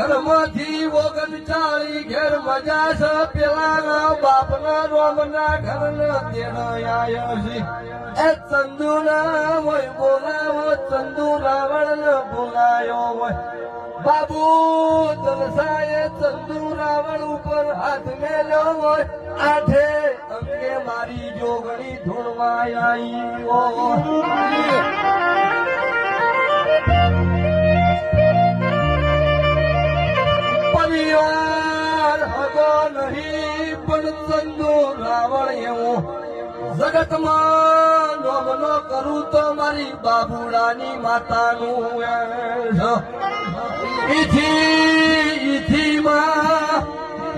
ઘરમાંથી ઓગણચાળી ઘેર મજા છે પેલા બાપના રોમના ઘરના તેડાયા છે એ ચંદુ ના હોય બોલાવો ચંદુ રાવણ ને બોલાયો હોય બાબુ જલસાએ ચંદુ રાવણ ઉપર હાથ મેલ્યો હોય આઠે અંગે મારી જોગણી ધૂળવા આવી પરિવાર હગો નહીં પણ ચંદુ રાવણ એવું જગતમાં નોમનો કરું તો મારી બાબુડાની માતાનું ઈથી માં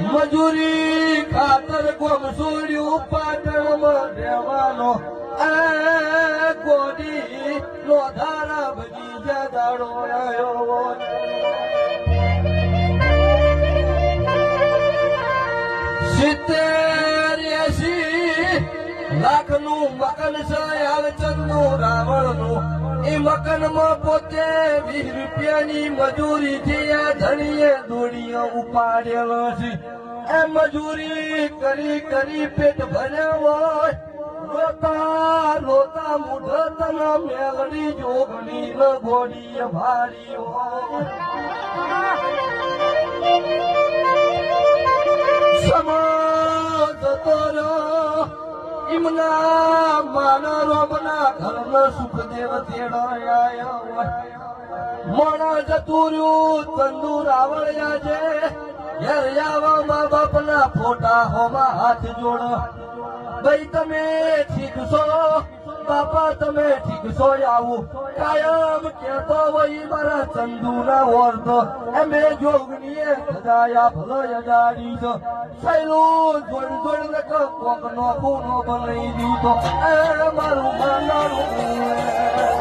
મજૂરી ખાતર ગોમ છોડ્યું પાટણમાં રહેવાનો ગોડી નો ધારા ભજીજા દાડો આવ્યો સિત્તેર લાખ નું મકન છે ચંદુ રાવણ નું એ મકન માં પોતે 20 રૂપિયાની મજૂરી થી આ ધણીએ દોડીઓ ઉપાડેલો છે એ મજૂરી કરી કરી પેટ ભર્યો હોય રોતા રોતા મુઢતના મેલડી જોગણી ન ગોડી ભારી હોય ઇમના માના રોમના ઘરના સુખદેવ તેડાયા મોણા જતુર્યું ચંદુ રાવળિયા છે ઘેર આવા મા બાપના ફોટા હોમાં હાથ જોડ ભાઈ તમે ઠીક છો બાપા તમે ઠીક છો આવું કાયમ કેતો હોય મારા ચંદુ ના ઓરતો એમે જોગનીએ ખજાયા ભલો અડાડી છો સૈલું જોડ જોડ ને કોક નો ખૂનો બનાવી દીધો એ મારું માનારું